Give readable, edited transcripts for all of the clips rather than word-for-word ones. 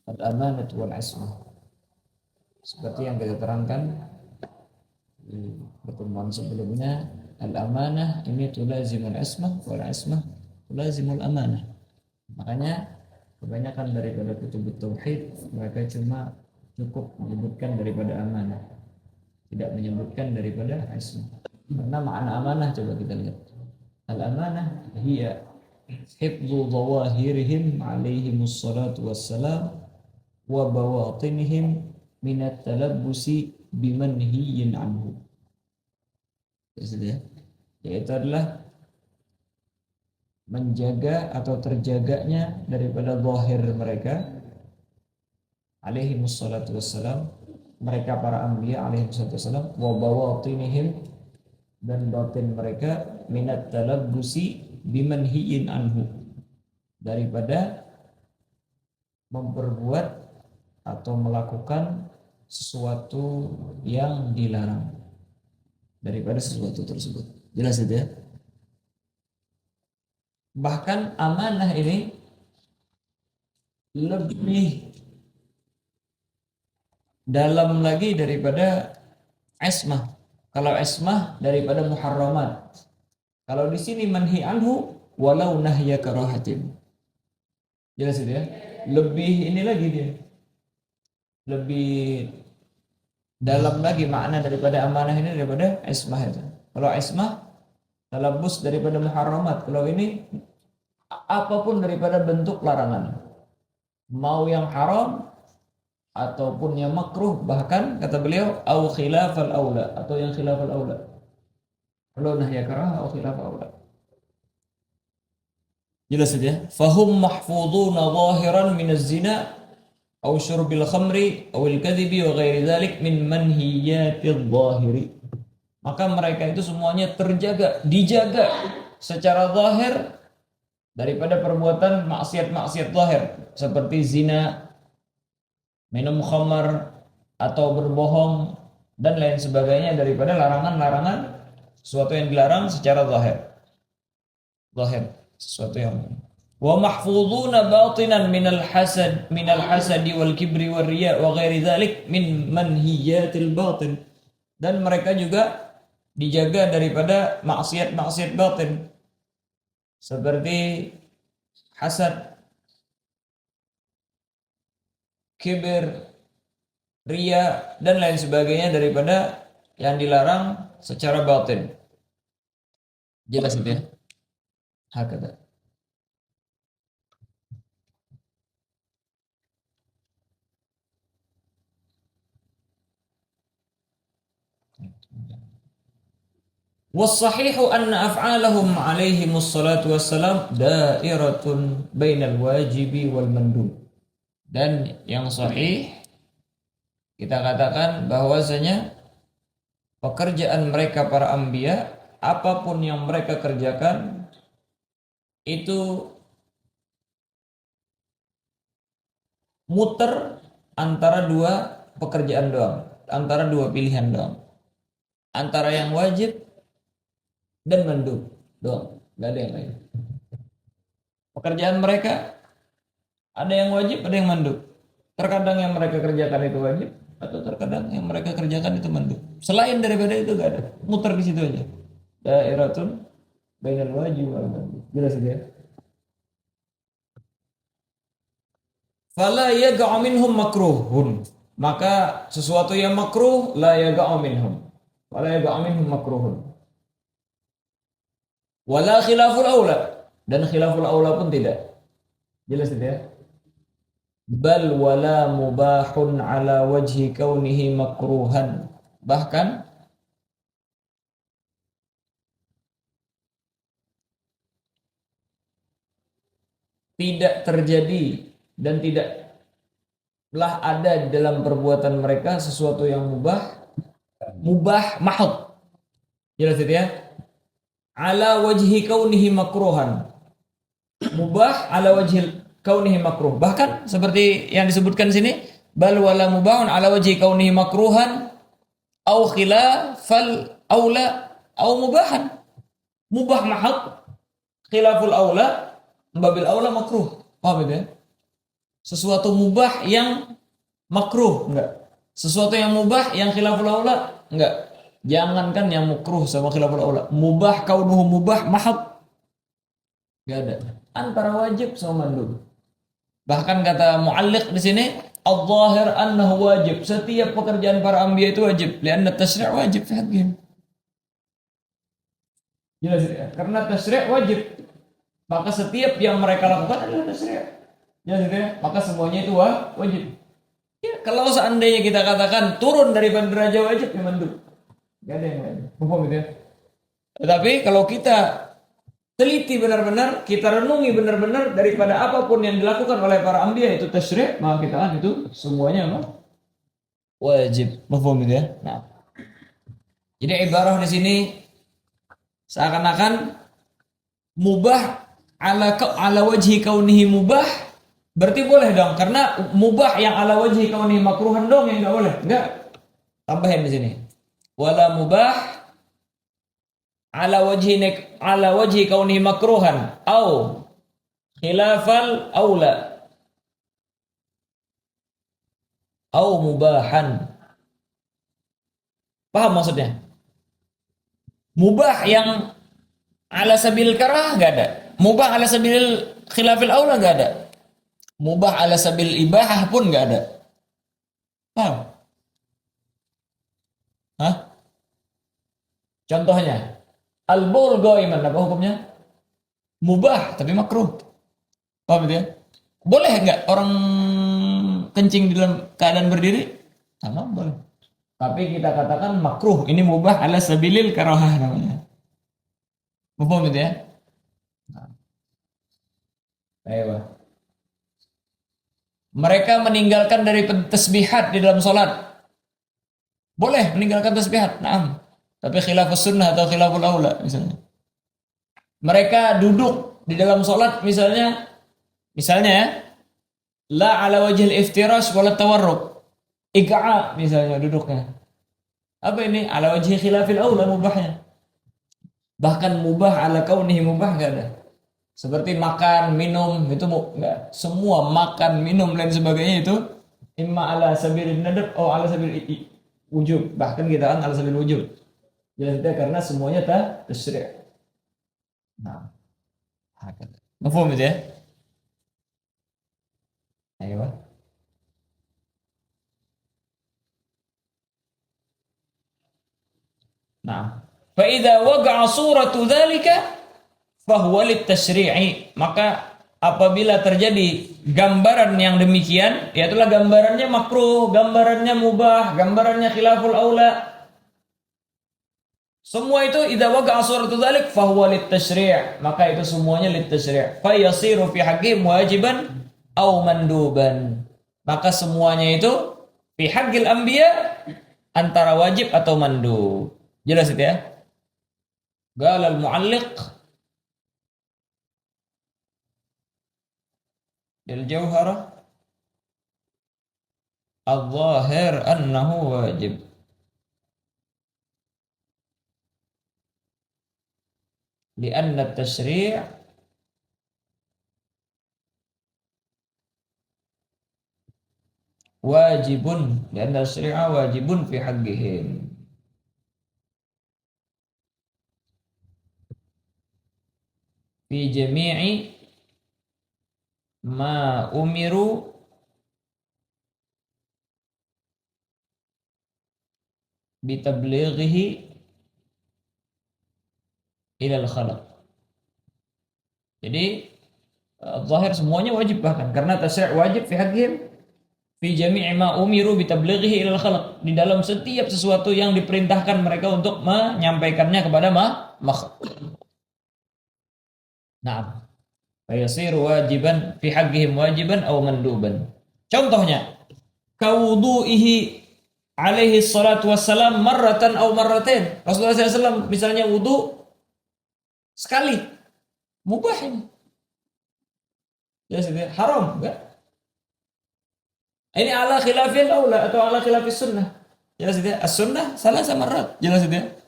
al-amanah wal ismah. Seperti yang kita terangkan di pertemuan sebelumnya, al-amanah ini tulazimul ismah wal ismah tulazimul amanah. Makanya kebanyakan daripada kutub tauhid mereka cuma cukup menyebutkan daripada amanah, tidak menyebutkan daripada ismah. Karena makna amanah coba kita lihat. Al-amanah hiya hifdzu dhawahirihim alaihimus salatu wassalam wa bawatinihim minat talabbusi bimanhiyin anhu. Yaitu adalah menjaga atau terjaganya daripada zahir mereka alaihimus salatu wassalam, mereka para anbiya alaihimus salatu wassalam, wa bawatinihim, dan batin mereka minat talabbusi bimanhiyin anhu, daripada memperbuat atau melakukan sesuatu yang dilarang daripada sesuatu tersebut. Jelas itu ya? Bahkan amanah ini lebih dalam lagi daripada ismah. Kalau ismah daripada muharramat. Kalau di sini manhi anhu walau nahya karahatin. Jelas itu ya? Lebih ini lagi dia. Lebih dalam lagi makna daripada amanah ini daripada ismah itu. Kalau ismah talabus daripada muharramat. Kalau ini apapun daripada bentuk larangan. Mau yang haram ataupun yang makruh, bahkan kata beliau au khilafal aula, atau yang khilafal aula. Kalau nahya karah au khilafal aula. Jelas saja. Fahum mahfuduna zahiran min az-zina aw syurbil khamri aw al-kadhibi wa ghairi dzalik min manhiyatidh zahiri. Maka mereka itu semuanya terjaga, dijaga secara zahir daripada perbuatan maksiat-maksiat zahir seperti zina, minum khamar, atau berbohong dan lain sebagainya daripada larangan-larangan sesuatu yang dilarang secara zahir. Zahir sesuatu yang wa mahfuzuna batinan minal hasadi wal kibri war riya wa ghairi dzalik min manhiyatil batin, dan mereka juga dijaga daripada maksiat-maksiat batin seperti hasad, kibir, riya dan lain sebagainya daripada yang dilarang secara batin. Jelas itu ya? Hakata. Wassahihu anna af'alahum alaihimus salatu wassalam dairatun bainal wajibi wal mandub. Dan yang sahih kita katakan bahwasanya pekerjaan mereka para anbiya, apapun yang mereka kerjakan itu muter antara dua pekerjaan doang, antara dua pilihan doang, antara yang wajib dan mandub doang, nggak ada yang lain. Pekerjaan mereka ada yang wajib, ada yang mandub. Terkadang yang mereka kerjakan itu wajib, atau terkadang yang mereka kerjakan itu mandub. Selain daripada itu nggak ada, muter di situ aja. Dairatun bainal wajib wal mandub. Jelas ya? Fala yaqa'u minhum makruhun. Maka sesuatu yang makruh la yaqa'u minhum. Fala yaqa'u minhum makruhun. Wala khilaful aula, dan khilaful aula pun tidak. Jelas itu ya? Bal wala mubahun ala wajhi kaunihi makruhan. Bahkan tidak terjadi dan tidaklah ada dalam perbuatan mereka sesuatu yang mubah mahd. Jelas itu ya? Ala wajhi kaunihi makruhan. Mubah ala wajhi kaunihi makruh. Bahkan seperti yang disebutkan sini, bal wala mubahun ala wajhi kaunihi makruhan au khilafal aula au mubahan. Mubah mahad, khilaful aula, babil aula makruh. Paham itu ya? Sesuatu mubah yang makruh, enggak. Sesuatu yang mubah yang khilaful aula, enggak. Jangankan yang makruh sama khilaful aula, mubah kaunuhu mubah mahad, enggak ada. Antara wajib sama mandub. Bahkan kata mualliq di sini, al-zahir annahu wajib. Setiap pekerjaan para anbiya itu wajib, lianna tasyri' wajib fi haqqihim. Jelas ya? Karena tasyri' wajib. Maka setiap yang mereka lakukan adalah tasyri'. Jelas ya? Maka semuanya itu wajib. Ya, kalau seandainya kita katakan turun dari derajat wajib ya mandub. Enggak ada yang lain. Paham gitu ya? Tetapi kalau kita teliti benar-benar, kita renungi benar-benar daripada apapun yang dilakukan oleh para anbiya itu tasyri', maka kita kan itu semuanya apa? Wajib. Paham gitu ya? Nah. Jadi ibarah di sini seakan-akan mubah ala wajhi kaunihi mubah, berarti boleh dong, karena mubah yang ala wajhi kaunihi makruhan dong yang enggak boleh. Enggak. Tambahin di sini. Wala mubah ala wajhi kaunihi makruhan au khilafal aula au mubahan. Paham maksudnya? Mubah yang ala sabil karah enggak ada. Mubah ala sabil khilafil aula enggak ada. Mubah ala sabil ibahah pun enggak ada. Paham? Hah? Contohnya, al-baul ghaiman apa hukumnya? Mubah tapi makruh. Paham itu ya? Boleh enggak orang kencing dalam keadaan berdiri? Sama boleh. Tapi kita katakan makruh. Ini mubah ala sabilil karahah namanya. Paham itu ya? Ayo. Mereka meninggalkan dari tasbihat di dalam sholat. Boleh meninggalkan tasbihat. Naam. Tapi khilafus sunnah atau khilaful aula misalnya. Mereka duduk di dalam sholat misalnya ya, la ala wajhil iftirash wala tawarruk. Iqa'a misalnya duduknya. Apa ini? Ala wajhi khilafil aula mubahnya. Bahkan mubah ala kaunihi mubah enggak ada. Seperti makan, minum itu enggak. Semua makan, minum dan sebagainya itu imma ala sabilin nadab atau ala sabil wujub. Bahkan kita kan ala sabil wujub. Jelas itu karena semuanya tasyri'. Nah, hakika. Mafhum itu ya? Ayo. Nah, fa idza waqa'a suratu dzalika fa huwa lit-tasyri'i. Maka apabila terjadi gambaran yang demikian, yaitulah gambarannya makruh, gambarannya mubah, gambarannya khilaful aula. Semua itu idza waqa'a suratu dzalik fa huwa lit-tasyri'. Maka itu semuanya lit-tasyri'. Fa yasiru fi haqqi wajiban aw manduban. Maka semuanya itu fi haqqil anbiya antara wajib atau mandub. Jelas itu ya? Qala al-mu'alliq lil jauharah al-zahir annahu wajib. Lianna at-tasyri' wajibun, lianna at-tasyri'a wajibun fi haqqihim. Fi jami'i ma umiru bitablighihi ilal khalaq. Jadi zahir semuanya wajib, bahkan karena tasyri' wajib fi haqqihim fi jami'i ma umiru bitablighihi ilal khalaq. Di dalam setiap sesuatu yang diperintahkan mereka untuk menyampaikannya kepada makhluk. Nah, fayasiru wajiban fi haqqihim wajiban aw manduban. Contohnya, kawudu'ihi alaihi salatu wassalam marratan aw marratain. Rasulullah SAW misalnya wudu sekali, mubah ini. Ya, haram enggak? Ini ala khilafil aula atau ala khilafis sunnah. Jelas itu ya? As-sunnah salah sama marat. Jelas itu ya?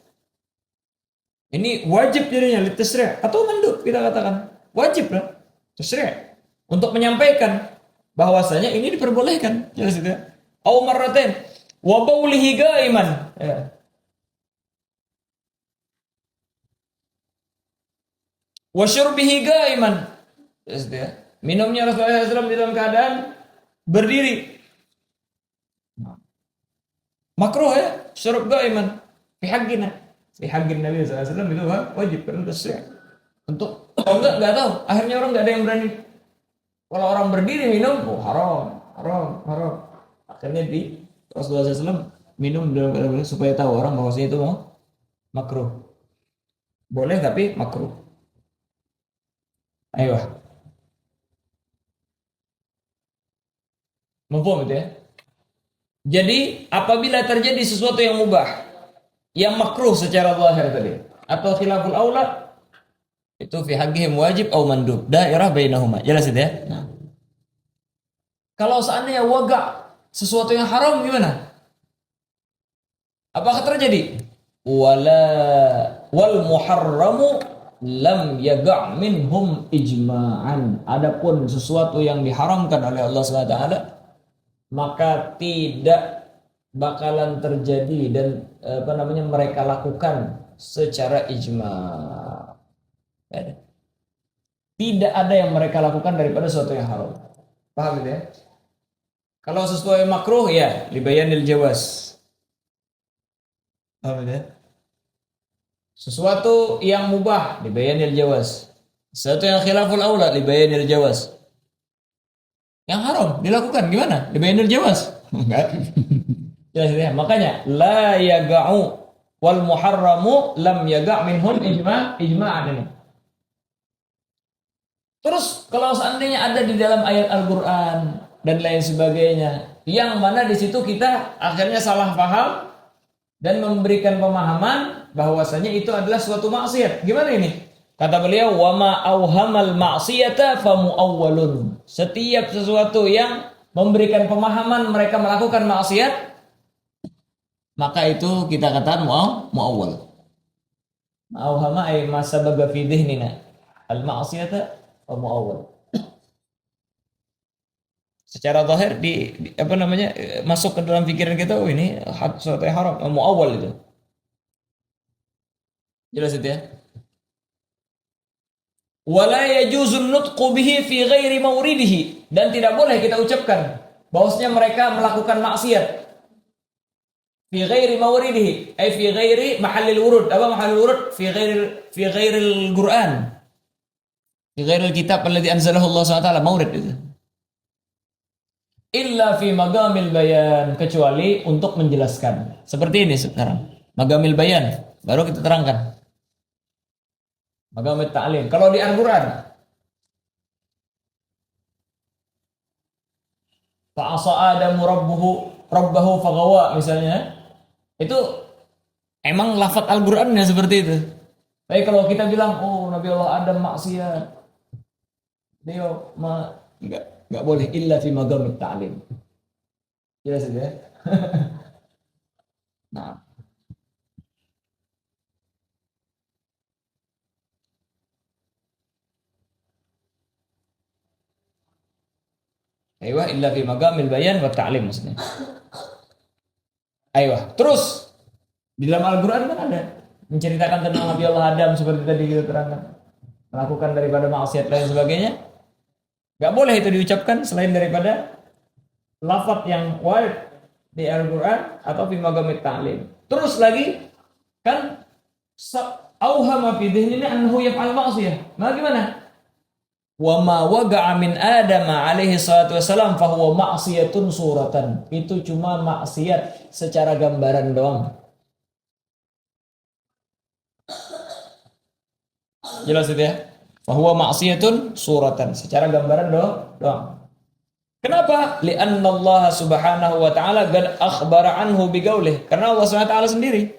Ini wajib jadinya litasri' atau mandub kita katakan. Wajib lah. Tasri' untuk menyampaikan. bahwasanya ini diperbolehkan. Jelas itu ya. Au marratain wa baulihi gaiman. Ya. Wa syurbihi gaiman. Jelas itu ya. Minumnya Rasulullah SAW di dalam keadaan berdiri. Makruh ya, syurub gaiman. Fi haqqina. Fi haqqin Nabi SAW itu wajib kan untuk enggak tahu. Akhirnya orang enggak ada yang berani. Kalau orang berdiri minum, oh haram. Akhirnya di Rasulullah SAW minum dalam keadaan supaya tahu orang bahwasanya itu makruh. Boleh tapi makruh. Ayo. Mafhum itu ya? Jadi apabila terjadi sesuatu yang mubah, yang makruh secara zahir tadi, atau khilaful aula, itu fi haqqihim wajib au mandub, dairah bainahuma. Jelas itu ya? Nah. Kalau seandainya waga sesuatu yang haram gimana? Apakah terjadi? Wal muharramu lam yaga' minhum ijma'an. Adapun sesuatu yang diharamkan oleh Allah SWT, maka tidak bakalan terjadi dan mereka lakukan secara ijma'. Tidak ada yang mereka lakukan daripada sesuatu yang haram. Paham gitu ya? Kalau sesuatu yang makruh ya libayanil jawaz. Paham gitu ya? Sesuatu yang mubah libayanil jawaz. Sesuatu yang khilaful aula libayanil jawaz. Yang haram dilakukan gimana? Libayanil jawaz. Enggak. Jelas ya. Makanya la yaga'u wal muharramu lam yaga' minhum ijma'an ini. Terus kalau seandainya ada di dalam ayat Al-Qur'an dan lain sebagainya, yang mana di situ kita akhirnya salah paham dan memberikan pemahaman bahwasanya itu adalah suatu maksiat. Gimana ini? Kata beliau, wa ma auhamal ma'siyata fa muawwalun. Setiap sesuatu yang memberikan pemahaman mereka melakukan maksiat, maka itu kita katakan muawwal. Auhama ay ma sabaga fi dhihnina al ma'siyata fa muawwal. Secara zahir masuk ke dalam pikiran kita, oh ini sesuatu yang haram, muawwal itu. Jelas itu ya? Wala yajuzun nutqu bihi fi ghairi mawridihi, dan tidak boleh kita ucapkan bahwasanya mereka melakukan maksiat fi ghairi mawridihi, ay fi ghairi mahallil wurud. Apa mahallil wurud? Fi ghairil Qur'an. Fi ghairil kitab alladhi anzalahu Allah SWT, mawrid itu. Illa fi magamil bayan, kecuali untuk menjelaskan. Seperti ini sekarang. Magamil bayan, baru kita terangkan. Magamil ta'lim. Kalau di Al-Quran, fa'asa Adamu rabbahu faghawa misalnya, itu emang lafaz Al-Qurannya seperti itu. Tapi kalau kita bilang, oh Nabi Allah Adam maksiat, dia enggak boleh, illa fi magamil ta'lim. Jelas itu ya? Nah. Aywa illa fi magamil bayan wa ta'lim maksudnya. Aywa. Terus di dalam Al-Qur'an kan ada menceritakan tentang Nabi Allah Adam seperti tadi kita terangkan. Melakukan daripada maksiat dan sebagainya. Enggak boleh itu diucapkan selain daripada lafaz yang wajib di Al-Qur'an atau fi magamil ta'lim. Terus lagi kan auhama fi dhihnina annahu yaf'al ma'siyah. Nah gimana? Wa ma waga'a min Adam alaihi salatu wasalam fa huwa ma'siyatun suratan. Itu cuma maksiat secara gambaran doang. Jelas itu ya? Fa huwa ma'siyatun suratan, secara gambaran doang. Kenapa? Li'anna Allah subhanahu wa ta'ala qad akhbara anhu biqaulih. Karena Allah Subhanahu wa ta'ala sendiri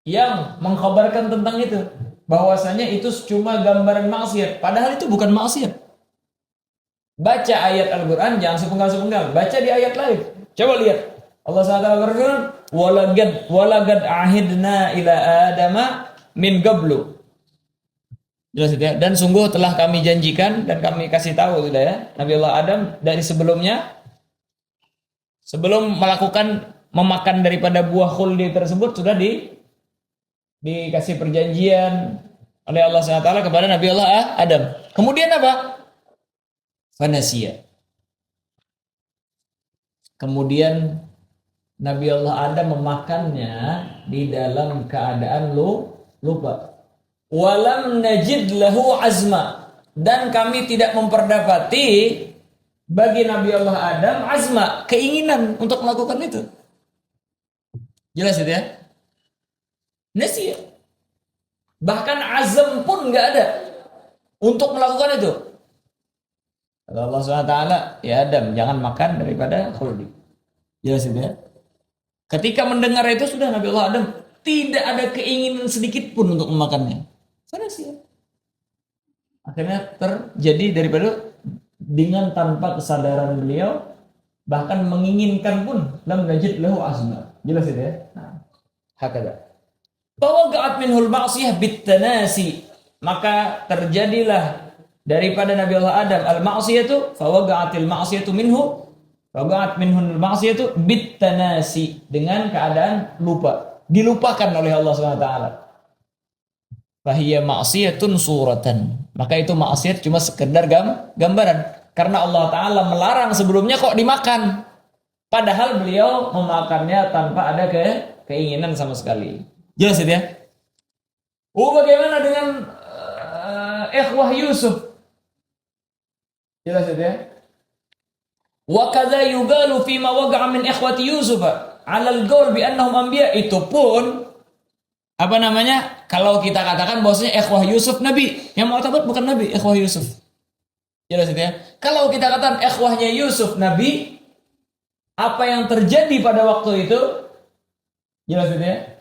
yang mengkhabarkan tentang itu, bahwasanya itu cuma gambaran maksiat, padahal itu bukan maksiat. Baca ayat Al-Qur'an jangan sepenggal-sepenggal, baca di ayat lain. Coba lihat. Allah SWT berfirman, walagad ahidna ila adama min qablu. Jelas itu ya. Dan sungguh telah kami janjikan dan kami kasih tahu sudah ya, Nabi Allah Adam dari sebelumnya, sebelum melakukan memakan daripada buah khuldi tersebut sudah dikasih perjanjian oleh Allah SWT kepada Nabi Allah Adam. Kemudian apa? Fanasia. Kemudian Nabi Allah Adam memakannya di dalam keadaan lupa. Walam najid lahu azma, dan kami tidak memperdapati bagi Nabi Allah Adam azma, keinginan untuk melakukan itu. Jelas itu ya? Nasi ya. Bahkan azam pun nggak ada untuk melakukan itu. Kata Allah SWT, ya Adam, jangan makan daripada khuldi. Jelas itu ya? Ketika mendengar itu sudah Nabi Allah Adam tidak ada keinginan sedikit pun untuk memakannya. Fanasia. Akhirnya terjadi daripada dengan tanpa kesadaran beliau, bahkan menginginkan pun lam najid lahu azma. Jelas itu ya? Nah, hakada. Fawaqa'at minhul ma'siyah bitanasi, maka terjadilah daripada Nabi Allah Adam al-ma'siyatu, fawaqa'atil ma'siyatu minhu, fawaqa'at minhul ma'siyatu bitanasi, dengan keadaan lupa, dilupakan oleh Allah SWT. Fahiyya ma'siyatun suratan, maka itu maksiat cuma sekedar gambaran, karena Allah Ta'ala melarang sebelumnya kok dimakan, padahal beliau memakannya tanpa ada keinginan sama sekali. Jelas itu ya? Bagaimana dengan ikhwah Yusuf? Jelas itu ya? Wa kadza yugalu fi ma waqa'a min ikhwati Yusuf 'ala al-qaul bi annahum anbiya, itu pun apa namanya? Kalau kita katakan bahwasanya ikhwah Yusuf nabi, yang mu'tabar bukan nabi, ikhwah Yusuf. Jelas itu ya? Kalau kita katakan ikhwahnya Yusuf nabi, apa yang terjadi pada waktu itu? Jelas itu ya?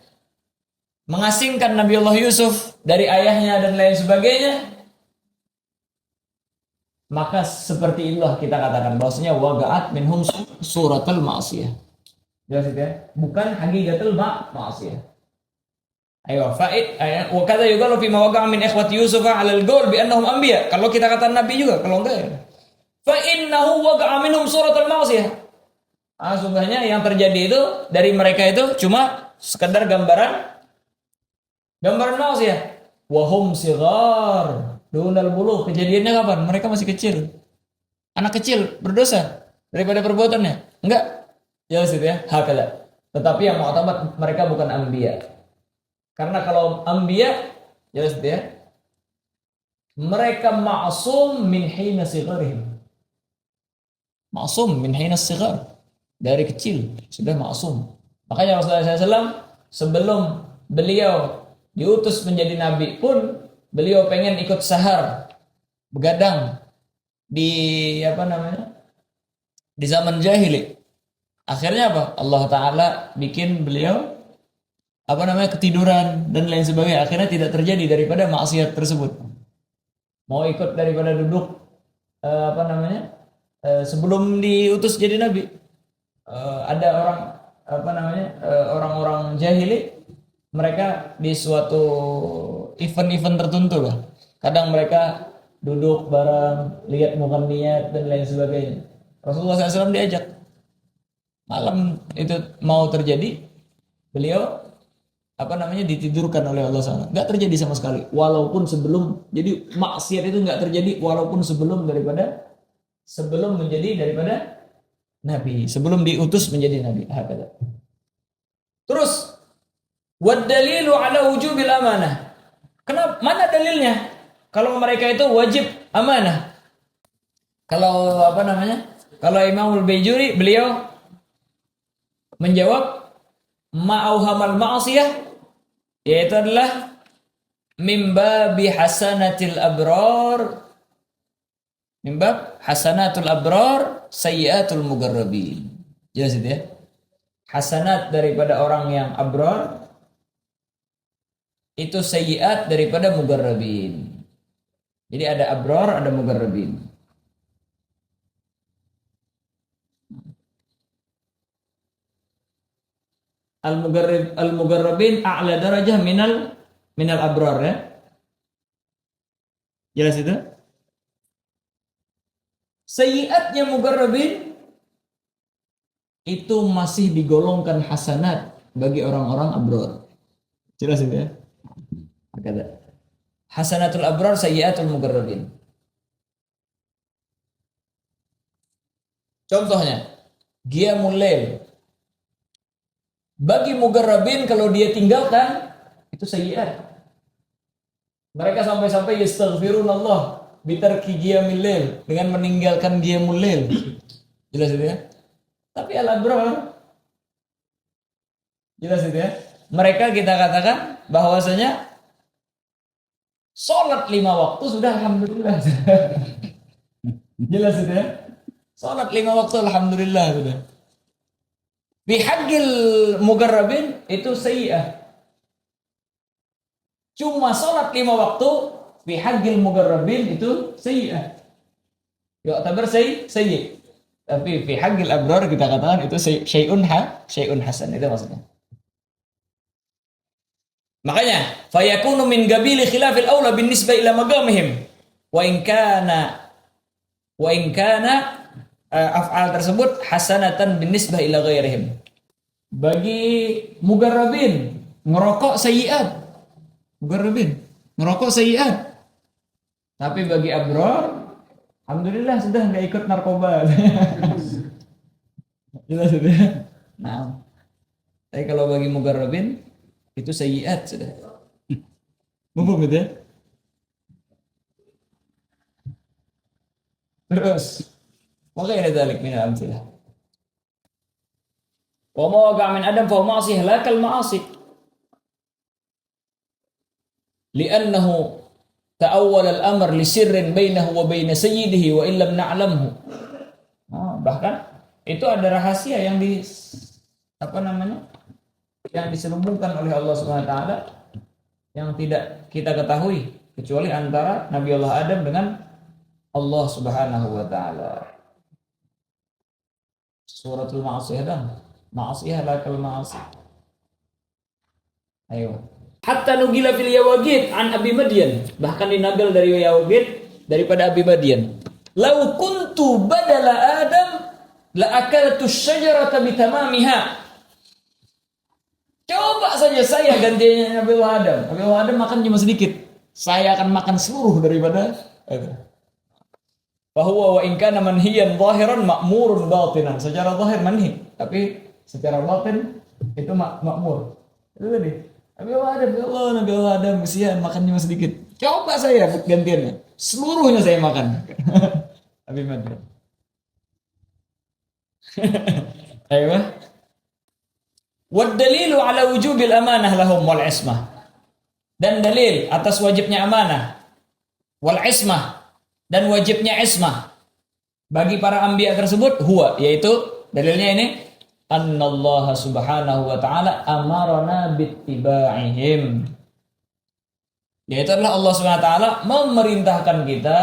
Mengasingkan Nabi Allah Yusuf dari ayahnya dan lain sebagainya, maka seperti itulah kita katakan bahwasanya waqa'at minhum suratul ma'siyah. Jelas itu ya? Bukan hakikatul ma'siyah. Ayo, fa'id wa kadza yuqalu fi ma waqa'a min ikhwati Yusuf 'ala al-qaul bi annahum anbiya. Kalau kita kata nabi juga, kalau enggak ya. Fa innahu waqa'a minhum suratul ma'siyah. Sungguhnya yang terjadi itu dari mereka itu cuma sekedar gambaran maksudnya wahum sigar dunal buluh. Kejadiannya kapan? Mereka masih kecil, anak kecil berdosa daripada perbuatannya. Enggak, jelas itu ya, hakala. Tetapi yang mu'tabar mereka bukan anbiya, karena kalau anbiya jelas itu ya, mereka ma'sum min hina sigharihim, ma'sum min hina sigar, dari kecil sudah ma'sum. Makanya Rasulullah SAW sebelum beliau diutus menjadi nabi pun beliau pengen ikut sahar, begadang di di zaman jahili. Akhirnya apa? Allah Ta'ala bikin beliau ketiduran dan lain sebagainya. Akhirnya tidak terjadi daripada maksiat tersebut. Mau ikut daripada duduk sebelum diutus jadi nabi. Ada orang-orang jahili, mereka di suatu event-event tertentu lah, kadang mereka duduk bareng, lihat niat dan lain sebagainya. Rasulullah SAW diajak, malam itu mau terjadi, beliau ditidurkan oleh Allah SWT. Nggak terjadi sama sekali, walaupun sebelum, jadi maksiat itu nggak terjadi walaupun sebelum menjadi daripada nabi, sebelum diutus menjadi nabi. Terus wad dalilu ala wujubil amanah. Kenapa? Mana dalilnya? Kalau mereka itu wajib amanah. Kalau Kalau Imamul Baijuri beliau menjawab ma'auhamal ma'asiyah, yaitu adalah mimbabi hasanatil abrar, mimbab hasanatul abrar sayyiatul mugarrabin. Jelas itu ya? Hasanat daripada orang yang abrar itu sayyiat daripada mugarrabin. Jadi ada abrar, ada mugarrabin. Al-mugarrabin a'la darajah minal abrar ya. Jelas itu? Sayyi'atnya mugarrabin itu masih digolongkan hasanat bagi orang-orang abrar. Jelas itu ya? Kata hasanatul abrar sayyi'atul mugarrabin. Contohnya, qiyamul lail. Bagi mugarrabin kalau dia tinggalkan itu sayyi'at. Mereka sampai-sampai yastaghfirunallah bitarki qiyamil lail, dengan meninggalkan qiyamul lail. Jelas itu ya? Tapi al-abrar jelas itu ya? Mereka kita katakan bahwasanya sholat 5 waktu sudah alhamdulillah. Jelas itu ya? Sholat 5 waktu alhamdulillah sudah. Bihaqqil mugarrabin itu sayyi'ah. Cuma sholat 5 waktu bihaqqil mugarrabin itu sayyi'ah. Yu'tabar sayyi'. Tapi bihaqqil abrar kita katakan itu syai'un hasan, itu maksudnya. Makanya fayakunu min gabili khilafil aula bin nisbah ila magamihim wa in kana af'al tersebut hasanatan bin nisbah ila ghairihim. Bagi mugarrabin ngerokok sayyi'at. Mugarrabin ngerokok sayyi'at. Tapi bagi abrar alhamdulillah sudah enggak ikut narkoba. Jelas sudah. Nah, tapi kalau bagi mugarrabin itu sayyi'at sudah. Mufhum gitu ya? Terus وغير ذلك من الأمثلة وما وقع من آدم فهو معصية لا كالمعاصي لأنه تأول الأمر لسر بينه وبين سيده وإن لم نعلمه. Bahkan itu ada rahasia yang yang diselubungkan oleh Allah Subhanahu wa taala yang tidak kita ketahui kecuali antara Nabi Allah Adam dengan Allah Subhanahu wa taala. Suratul Ma'asiyah dan Ma'asiyah lakal ma'asi. Ayo. Hatta nugila fil Yawagid an Abi Madian, bahkan dinagel dari Yawagid daripada Abi Madian. Lau kuntu badala Adam la akaltu syajarata bitamamiha. Coba saja saya gantinya Nabi Adam. Nabi Adam makan cuma sedikit. Saya akan makan seluruh daripada bahwa wa in kana manhiyan zahiran ma'murun batinan. Secara zahir manhi, tapi secara batin itu makmur. Itu tadi. Nabi Adam kesian makan cuma sedikit. Coba saya gantiannya. Seluruhnya saya makan. Abi Madian. Ayo. Wad dalilu ala wujubil amanah lahum wal ismah. Dan dalil atas wajibnya amanah wal ismah dan wajibnya ismah bagi para anbiya tersebut huwa, yaitu dalilnya ini annallaha subhanahu wa ta'ala amarana bittiba'ihim, yaitu adalah Allah subhanahu wa ta'ala memerintahkan kita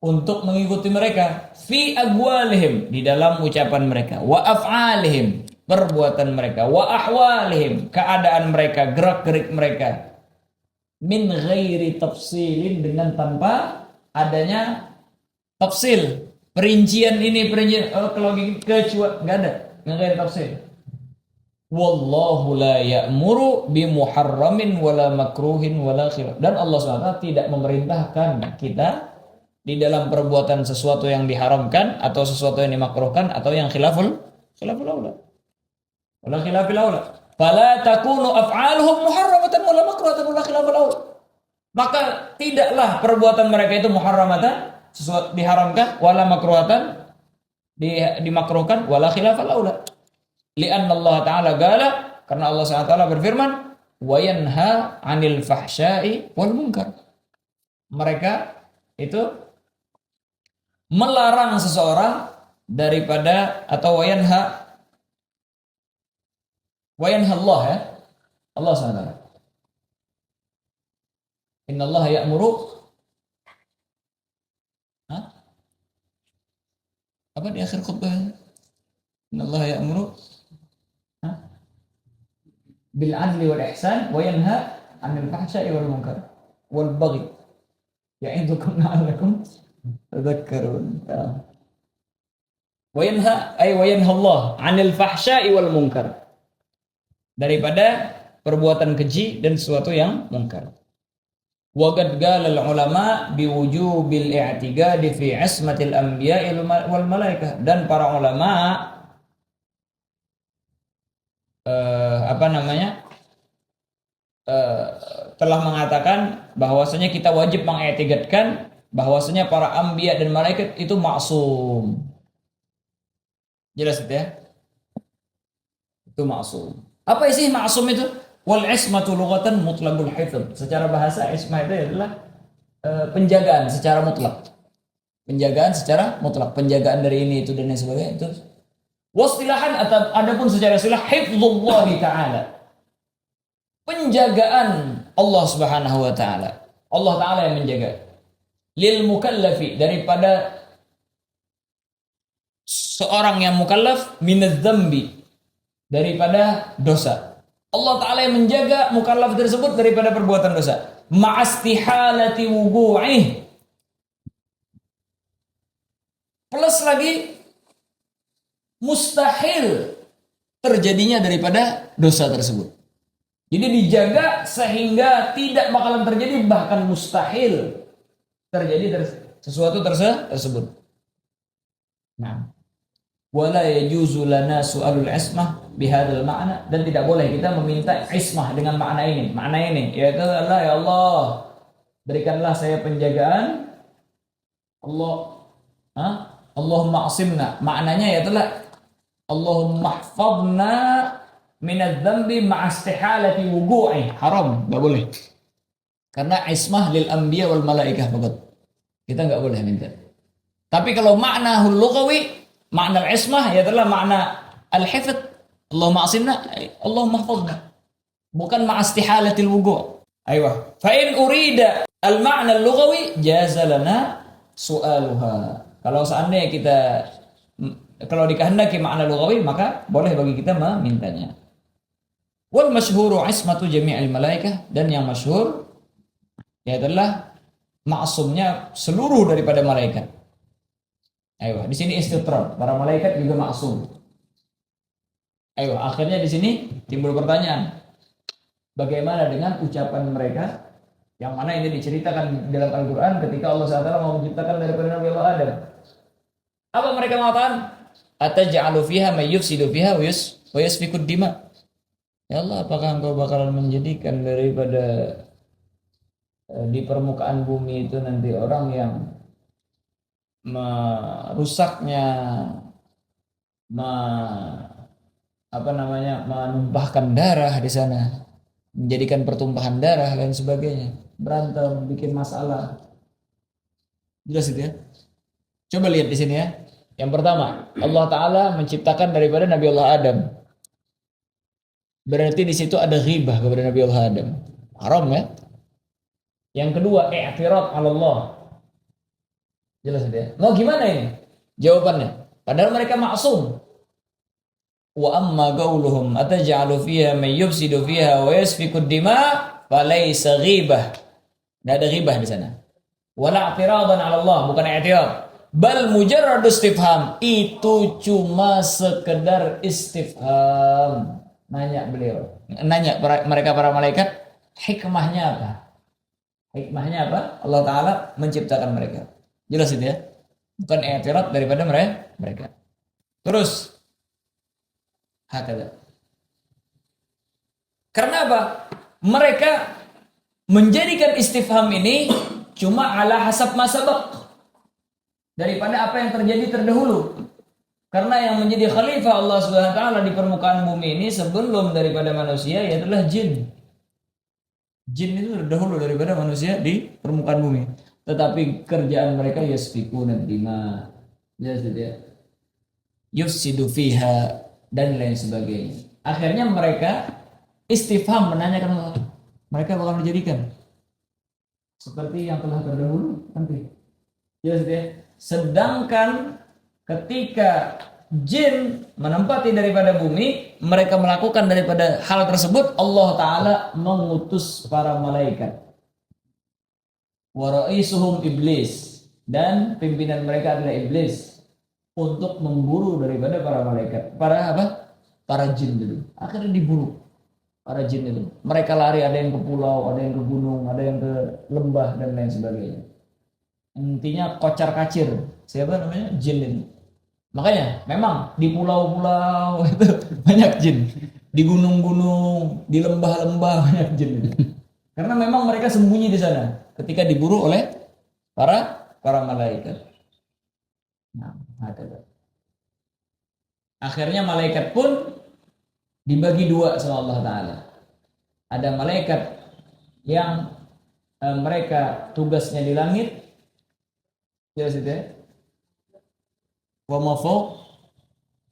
untuk mengikuti mereka fi aqwalihim, di dalam ucapan mereka, wa af'alihim, perbuatan mereka, wa ahwalihim, keadaan mereka, gerak-gerik mereka, min ghairi tafsilin, dengan tanpa adanya tafsil, perincian ini, perincian kalau kecuali enggak ada tafsil. Wallahu la ya'muru bi muharramin wala makruhin wala khilaf. Dan Allah SWT tidak memerintahkan kita di dalam perbuatan sesuatu yang diharamkan atau sesuatu yang dimakruhkan atau yang khilaful aula. Wala khilafil aula. Fala takunu af'aluhum muharramatan wala makruhatan wala khilaful aula. Maka tidaklah perbuatan mereka itu muharramatan, sesuatu diharamkan, wala makruhatan, dimakruhkan, wala khilafal aula. Li'anna Allah Ta'ala qala, karena Allah SWT berfirman, wa yanha 'anil fahsya'i wal munkar. Mereka itu melarang seseorang daripada, atau wa yanha Allah ya, Allah SWT. Innallaha ya'muru, apa di akhir khutbah? Innallaha ya'muru bil adli wal ihsan wa yanha 'anil fahsya'i wal munkar wal baghi ya'idukum la'allakum tadhakkarun. Wa yanha Allah 'anil fahsya'i wal munkar. Daripada perbuatan keji dan sesuatu yang munkar. Wa qad qala al ulama biwujubil i'tigadi fi 'ismatil anbiya'i wal malaikah, dan para ulama telah mengatakan bahwasanya kita wajib mengiktikadkan bahwasanya para anbiya dan malaikat itu maksum. Jelas itu ya? Itu maksum. Apa sih maksum itu? Wal ismatu lughatan mutlaqul hifdz. Secara bahasa ismah itu adalah penjagaan secara mutlak. Penjagaan secara mutlak, penjagaan dari ini itu dan lain sebagainya itu. Wastilahan adapun secara istilah hifdzullah taala. Penjagaan Allah Subhanahu wa taala. Allah taala yang menjaga. Lil mukallafi, daripada seorang yang mukallaf, minadz dzambi, daripada dosa. Allah taala yang menjaga mukallaf tersebut daripada perbuatan dosa. Ma'astihalati wuqu'ih. Plus lagi mustahil terjadinya daripada dosa tersebut. Jadi dijaga sehingga tidak bakalan terjadi, bahkan mustahil terjadi sesuatu tersebut. Nah, wala yajuzu lana su'alul ismah bihadzal ma'na, dan tidak boleh kita meminta ismah dengan makna ini. Makna ini yaitu adalah, ya Allah, berikanlah saya penjagaan. Allahumma asimna. Maknanya yaitu Allahumma hfadna minadz dzambi ma'astihalati wuqu'i. Haram, enggak boleh. Karena ismah lil anbiya wal malaikah faqat. Kita enggak boleh minta. Tapi kalau makna lughawi, makna al-ismah ya adalah makna al-hifdz. Allahumma asimna, Allahumma hfadna. Bukan ma'astihalatil wuqu'. Aywa. Fa in urida al-ma'na al-lughawi jaza lana su'aluha. Kalau seandainya kalau dikehendaki makna lughawi, maka boleh bagi kita memintanya. Wal masyhuru ismatu jami'il malaikah, dan yang masyhur ya adalah maksumnya seluruh daripada malaikat. Ayo, di sini istitrar, para malaikat juga maksum. Ayo, akhirnya di sini timbul pertanyaan, bagaimana dengan ucapan mereka yang mana ini diceritakan dalam Al-Quran ketika Allah SWT mau menciptakan daripada Nabi Allah Adam. Apa mereka mengatakan? Ataj'alu fiha may yufsidu fiha wa yasfikud dima. Ya Allah, apakah engkau bakalan menjadikan daripada di permukaan bumi itu nanti orang yang merusaknya, menumpahkan darah di sana, menjadikan pertumpahan darah dan sebagainya, berantem, bikin masalah. Jelas itu ya? Coba lihat di sini ya. Yang pertama, Allah Ta'ala menciptakan daripada Nabi Allah Adam. Berarti di situ ada ghibah kepada Nabi Allah Adam. Haram ya? Yang kedua, i'tirad 'ala Allah. Jelas itu ya? Mau gimana ini? Jawabannya, padahal mereka maksum. Wa amma qauluhum ataj'alu fiha may yufsidu fiha wa yasfiku ad-dima falaysa ghibah. Enggak ada ghibah di sana. Wala i'tiradan 'ala Allah, bukan i'tirad. Bal mujarrad istifham, itu cuma sekedar istifham. Nanya mereka para malaikat, hikmahnya apa? Hikmahnya apa? Allah Ta'ala menciptakan mereka. Jelas itu ya? Bukan i'tirad daripada mereka. Terus hakada. Karena apa? Mereka menjadikan istifham ini cuma ala hasab ma sabaq, daripada apa yang terjadi terdahulu. Karena yang menjadi khalifah Allah Subhanahu wa taala di permukaan bumi ini sebelum daripada manusia adalah jin. Jin itu terdahulu daripada manusia di permukaan bumi. Tetapi kerjaan mereka yasfikuna dima. Ya sudah. Yufsidu fiha dan lain sebagainya. Akhirnya mereka istifham menanyakan Allah. Mereka bakal menjadikan seperti yang telah terdahulu nanti. Ya sudah. Sedangkan ketika jin menempati daripada bumi, mereka melakukan daripada hal tersebut, Allah Ta'ala mengutus para malaikat wa ra'isuhum iblis, dan pimpinan mereka adalah iblis, untuk memburu daripada para malaikat, para apa? Para jin dulu. Akhirnya diburu para jin itu. Mereka lari, ada yang ke pulau, ada yang ke gunung, ada yang ke lembah dan lain sebagainya. Intinya kocar kacir. Siapa namanya? Jin itu. Makanya memang di pulau-pulau itu banyak jin. Di gunung-gunung, di lembah-lembah banyak jin itu. Karena memang mereka sembunyi di sana ketika diburu oleh para malaikat. Nah, ada. Akhirnya malaikat pun dibagi dua sama Allah Ta'ala. Ada malaikat yang mereka tugasnya di langit, jelas itu ya. Wa ma fawq,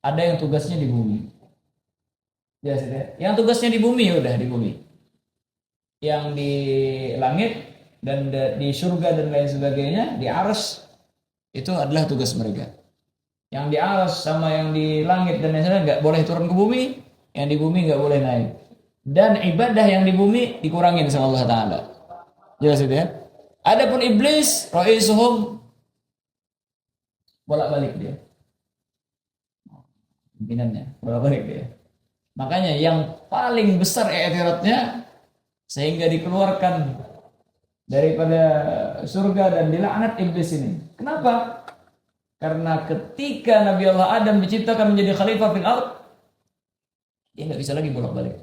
ada yang tugasnya di bumi. Jelas itu ya. Yang tugasnya di bumi udah di bumi. Yang di langit dan di surga dan lain sebagainya, di arsy, itu adalah tugas mereka. Yang di arsy sama yang di langit dan lain sebagainya nggak boleh turun ke bumi, yang di bumi nggak boleh naik. Dan ibadah yang di bumi dikurangin sama Allah Ta'ala. Jelas itu ya. Adapun iblis, ra'isuhum, bolak-balik dia. Pimpinannya, bolak-balik dia. Makanya yang paling besar i'tiradnya sehingga dikeluarkan daripada surga dan dilaknat iblis ini. Kenapa? Karena ketika Nabi Allah Adam diciptakan menjadi khalifah fil ardh, dia nggak bisa lagi bolak-balik.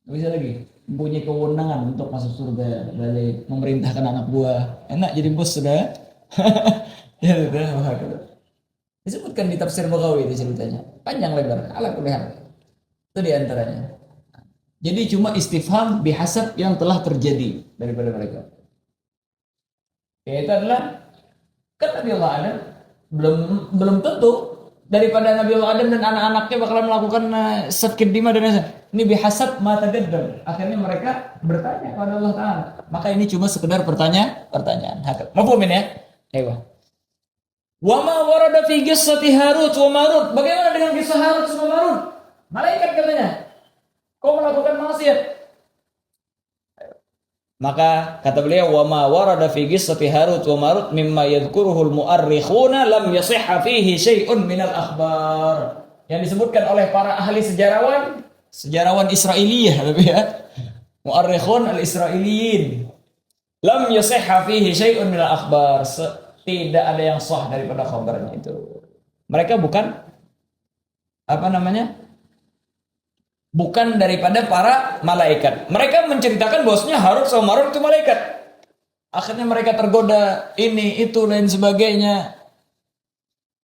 Nggak bisa lagi mempunyai kewenangan untuk masuk surga, balik memerintahkan anak buah. Enak jadi bos sudah. Ya sudah. Disebutkan di tafsir Baghawi itu ceritanya. Panjang lebar, ala kulli hal. Itu diantaranya. Jadi cuma istifham bihasab yang telah terjadi daripada mereka. Yaitu adalah kan Nabi Allah Adam belum tentu daripada Nabi Allah Adam dan anak-anaknya bakalan melakukan sakit dima dan lain-lain. Ini bihasab ma taqaddam. Akhirnya mereka bertanya kepada Allah Ta'ala. Maka ini cuma sekedar pertanyaan. Mafhumin ya? Ayo. Wa ma warada fi qissati Harut wa Marut. Bagaimana dengan kisah Harut sama Marut? Malaikat katanya. Kau melakukan maksiat. Maka kata beliau, wa ma warada fi qissati Harut wa Marut mimma yadhkuruhu al-mu'arrikhuna lam yasihha fihi syai'un minal akhbar. Yang disebutkan oleh para ahli sejarawan Israiliyah tapi ya. Mu'arrikhun al-Israiliyin. Lam yasihha fihi syai'un minal akhbar. Tidak ada yang sah daripada khabarnya itu. Mereka bukan bukan daripada para malaikat. Mereka menceritakan bahwasanya Harut sama Marut itu malaikat. Akhirnya mereka tergoda ini itu lain sebagainya.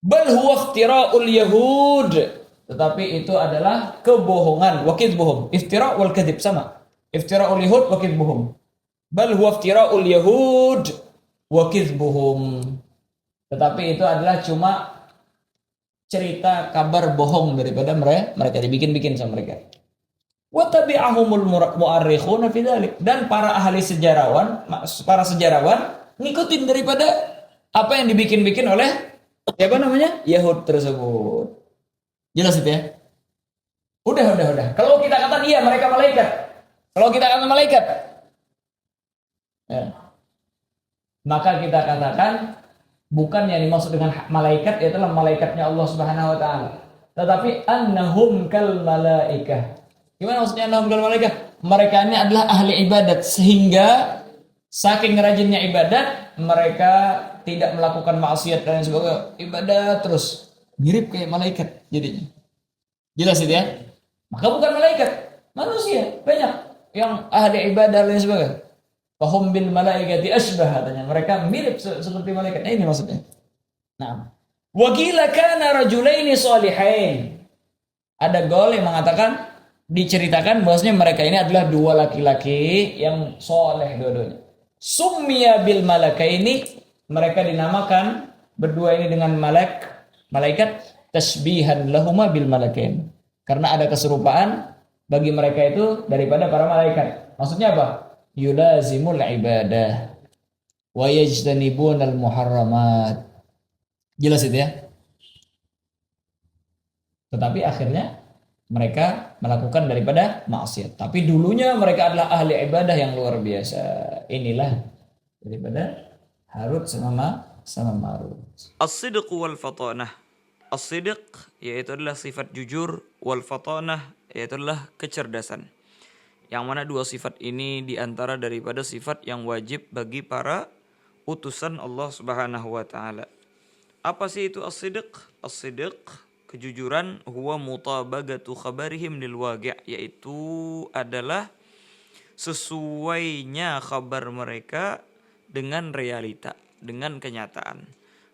Bal huwa iftira'ul yahud. Tetapi itu adalah kebohongan, wa kidhbuhum. Iftira' wal kadhib sama. Iftira'ul yahud wa kidhbuhum. Bal huwa iftira'ul yahud wa kidhbuhum. Tetapi itu adalah cuma cerita kabar bohong daripada mereka dibikin-bikin sama mereka. Wa tabi'ahumul mu'arrikhuna fi dzalik, dan para sejarawan ngikutin daripada apa yang dibikin-bikin oleh siapa namanya? Yahud tersebut. Jelas itu ya? Udah. Kalau kita katakan iya mereka malaikat. Kalau kita katakan malaikat. Ya. Maka kita katakan bukan yang dimaksud dengan malaikat itu adalah malaikatnya Allah Subhanahu wa taala, tetapi annahum kal malaikah. Gimana maksudnya annahum kal malaikah? Mereka ini adalah ahli ibadat sehingga saking rajinnya ibadat mereka tidak melakukan maksiat dan sebagainya. Ibadat terus mirip kayak malaikat jadinya. Jelas itu ya? Maka bukan malaikat, manusia banyak yang ahli ibadah dan sebagainya. Fahum bil malaikati asbah katanya. Mereka mirip seperti malaikat. Nah, ini maksudnya. Nah, wa qila kana rajulaini shalihain. Ada gaul yang mengatakan diceritakan bahwasanya mereka ini adalah dua laki-laki yang soleh dua-duanya. Summiya bil malakaini, mereka dinamakan berdua ini dengan malaikat tasbihan lahuma bil malakain. Karena ada keserupaan bagi mereka itu daripada para malaikat. Maksudnya apa? Yulazimul ibadah wa yajtanibunal muharramat. Jelas itu ya? Tetapi akhirnya mereka melakukan daripada maksiat. Tapi dulunya mereka adalah ahli ibadah yang luar biasa. inilah daripada Harut sama Marut. As-sidq wal fatanah. As-sidq yaitu adalah sifat jujur, wal fatanah yaitu adalah kecerdasan. Yang mana dua sifat ini diantara daripada sifat yang wajib bagi para utusan Allah Subhanahu wa taala. Apa sih itu as-sidq? As-sidq, kejujuran, huwa mutabagatu khabarihim lil waqi', yaitu adalah sesuainya kabar mereka dengan realita, dengan kenyataan.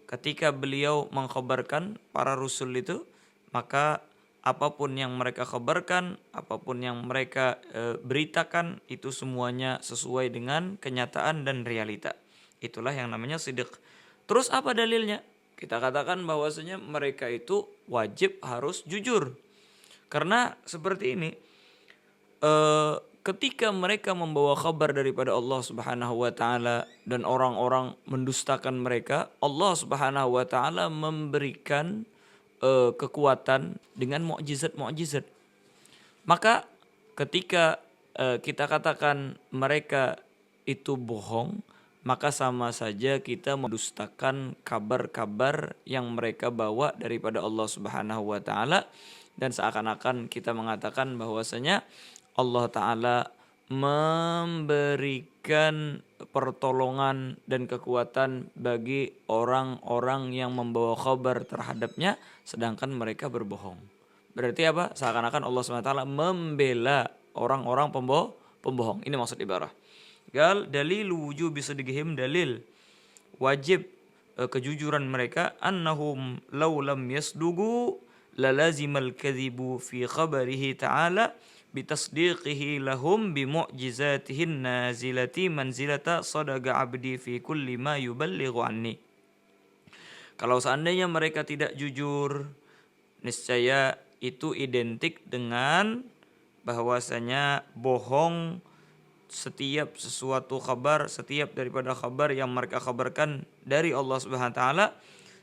Ketika beliau mengkhabarkan para rasul itu, maka apapun yang mereka kabarkan, apapun yang mereka beritakan, itu semuanya sesuai dengan kenyataan dan realita. Itulah yang namanya sidq. Terus apa dalilnya? Kita katakan bahwasanya mereka itu wajib harus jujur. Karena seperti ini, ketika mereka membawa kabar daripada Allah Subhanahu wa taala dan orang-orang mendustakan mereka, Allah Subhanahu wa taala memberikan kekuatan dengan mukjizat-mukjizat. Maka ketika kita katakan mereka itu bohong, maka sama saja kita mendustakan kabar-kabar yang mereka bawa daripada Allah Subhanahu wa taala, dan seakan-akan kita mengatakan bahwasanya Allah Ta'ala memberikan pertolongan dan kekuatan bagi orang-orang yang membawa kabar terhadapnya, sedangkan mereka berbohong. Berarti apa? Seakan-akan Allah SWT membela orang-orang pembohong. Ini maksud ibarah. Gal dalil wujub bisidqihim, dalil wajib kejujuran mereka, annahum law lam yasdugu lalazimal kadhibu fi khabarihi ta'ala bitasdiqihi lahum bimu'jizatihin nazilati manzilata sadaqa abdi fi kulli ma yuballighu anni. Kalau seandainya mereka tidak jujur, niscaya itu identik dengan bahwasanya bohong setiap sesuatu kabar, setiap daripada kabar yang mereka kabarkan dari Allah Subhanahu wa taala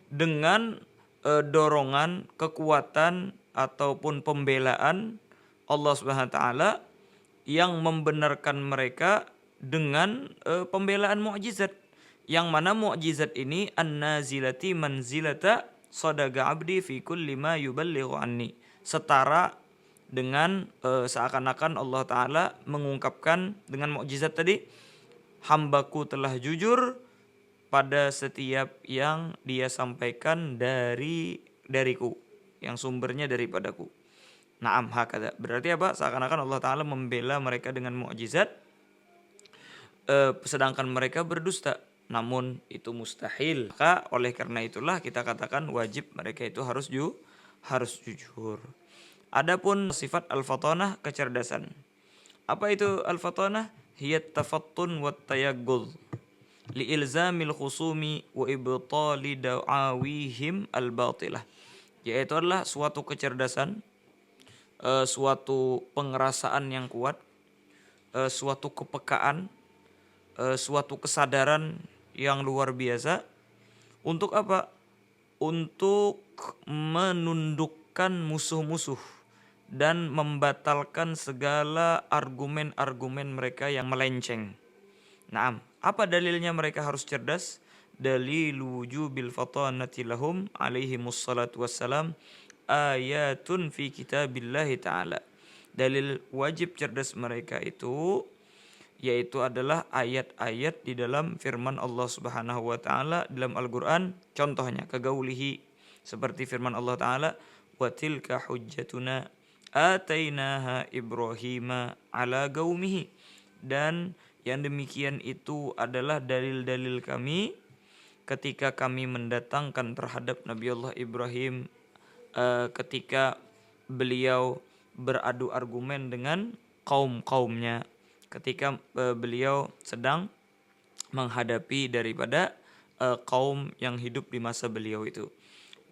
dengan dorongan, kekuatan ataupun pembelaan Allah Subhanahu wa taala yang membenarkan mereka dengan pembelaan mukjizat, yang mana mukjizat ini an-nazilati manzilata sadaqa abdi fi kulli ma yuballighu anni, setara dengan seakan-akan Allah Ta'ala mengungkapkan dengan mukjizat tadi, hambaku telah jujur pada setiap yang dia sampaikan dariku, yang sumbernya daripadaku. Naam hakada. Berarti apa? Seakan-akan Allah Ta'ala membela mereka dengan mukjizat, sedangkan mereka berdusta. Namun itu mustahil. Maka oleh karena itulah kita katakan wajib mereka itu harus jujur. Adapun sifat al-fatanah, kecerdasan. Apa itu al-fatanah? Hiya tafattun wa tayagguz li ilzamil khusumi wa ibtali da'awihim al-batilah. Yaitu adalah suatu kecerdasan, suatu pengerasaan yang kuat, suatu kepekaan, suatu kesadaran yang luar biasa. Untuk apa? Untuk menundukkan musuh-musuh dan membatalkan segala argumen-argumen mereka yang melenceng. Naam, apa dalilnya mereka harus cerdas? Dalil wujubil fatanati lahum alaihimus salatu wassalam ayatun fi kitabillahi ta'ala. Dalil wajib cerdas mereka itu yaitu adalah ayat-ayat di dalam firman Allah Subhanahu wa taala dalam Al-Qur'an. Contohnya kagaulihi, seperti firman Allah Ta'ala, wa tilka hujjatuna atainaha Ibrahima ala gaumihi, dan yang demikian itu adalah dalil-dalil kami ketika kami mendatangkan terhadap Nabi Allah Ibrahim ketika beliau beradu argumen dengan kaum-kaumnya, ketika beliau sedang menghadapi daripada kaum yang hidup di masa beliau itu.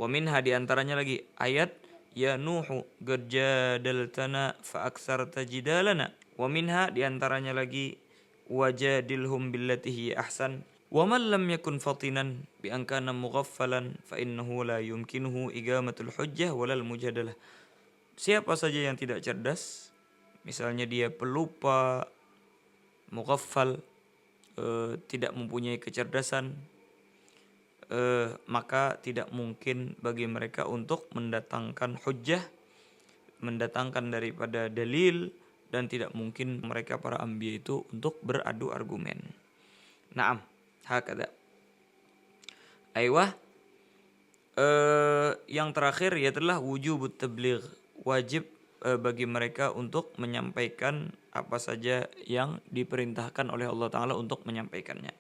Wa minha, diantaranya lagi ayat ya Nuhu qad jadaltana fa aktsarta jidalana. Wa minha, diantaranya lagi wajadilhum billati hiya ahsan. Wa man lam yakun fatinan bi an kana mughaffalan fa innahu la yumkinuhu igamatul hujjah walal mujadalah. Siapa saja yang tidak cerdas, misalnya dia pelupa, mughaffal, tidak mempunyai kecerdasan, maka tidak mungkin bagi mereka untuk mendatangkan hujjah, mendatangkan daripada dalil, dan tidak mungkin mereka para anbiya itu untuk beradu argumen. Naam, hakada. Aywah, yang terakhir ialah wujubut tabligh, wajib bagi mereka untuk menyampaikan apa saja yang diperintahkan oleh Allah Ta'ala untuk menyampaikannya.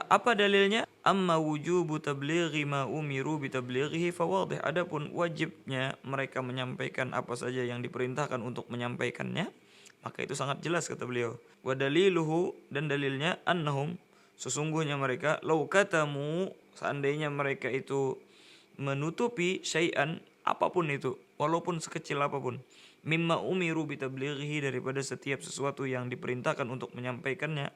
Apa dalilnya? Amma wujubu tablighi ma umiru bitablighihi fawadih. Adapun wajibnya mereka menyampaikan apa saja yang diperintahkan untuk menyampaikannya, maka itu sangat jelas kata beliau. Wa daliluhu, dan dalilnya annahum, sesungguhnya mereka, lau katamu, seandainya mereka itu menutupi syai'an, apapun itu, walaupun sekecil apapun, mimma umiru bitablighihi, daripada setiap sesuatu yang diperintahkan untuk menyampaikannya,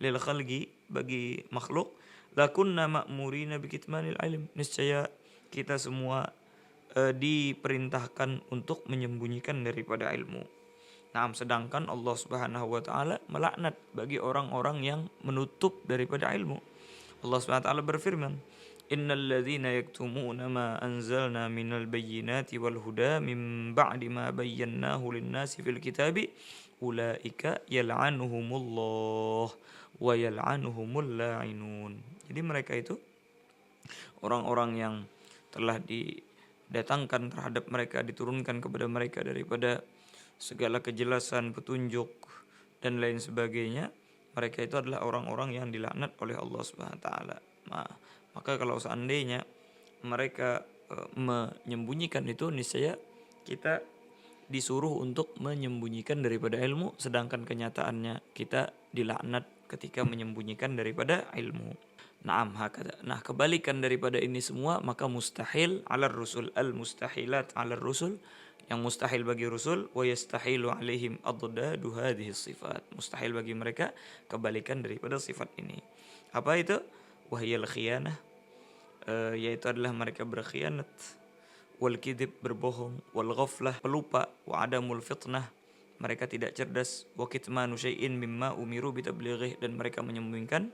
lil khalqi, bagi makhluk, lakunna ma'murina bikitmanil ilm, niscaya kita semua diperintahkan untuk menyembunyikan daripada ilmu. Nah, sedangkan Allah Subhanahu wa taala melaknat bagi orang-orang yang menutup daripada ilmu. Allah Subhanahu wa taala berfirman, "Innal ladzina yaktumuna ma anzalna minal bayyinati wal huda min ba'di ma bayyanahu lin-nasi fil kitabi ulaika yal'anuhumullah wa yal'anuhumul la'inun." Jadi mereka itu orang-orang yang telah didatangkan terhadap mereka, diturunkan kepada mereka daripada segala kejelasan, petunjuk, dan lain sebagainya. Mereka itu adalah orang-orang yang dilaknat oleh Allah Subhanahu wa taala. Maka kalau seandainya mereka menyembunyikan itu, niscaya kita disuruh untuk menyembunyikan daripada ilmu, sedangkan kenyataannya kita dilaknat ketika menyembunyikan daripada ilmu. Naam, hakada. Nah, kebalikan daripada ini semua, maka mustahil 'alar rusul, al-mustahilat 'alar rusul, yang mustahil bagi Rasul, wa yastahilu alaihim adadu hadhihi sifat. Mustahil bagi mereka kebalikan daripada sifat ini. Apa itu? Wahyal khiyanah, yaitu adalah mereka berkhianat, wal kidib, berbohong, wal ghaflah, pelupa, wa adamul fitnah, mereka tidak cerdas, wa kitmanu syai'in mimma umiru bitablighi, dan mereka menyembunyikan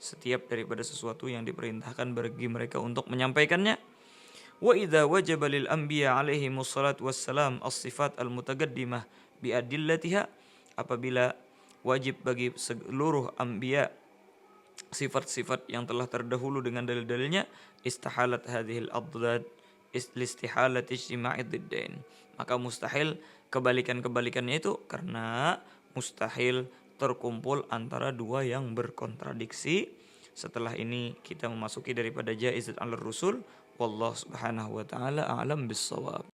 setiap daripada sesuatu yang diperintahkan bagi mereka untuk menyampaikannya. Wa idza wajaba lil anbiya alaihimus salatu wassalam as-sifat al-mutaqaddimah bi adillatiha, apabila wajib bagi seluruh anbiya sifat-sifat yang telah terdahulu dengan dalil-dalilnya, istahalat hadhil adad istihalat ijtima'id diddain, maka mustahil kebalikan-kebalikannya itu, karena mustahil terkumpul antara dua yang berkontradiksi. Setelah ini kita memasuki daripada jaizat al-rusul. Wallahu subhanahu wa ta'ala a'lam bissawab.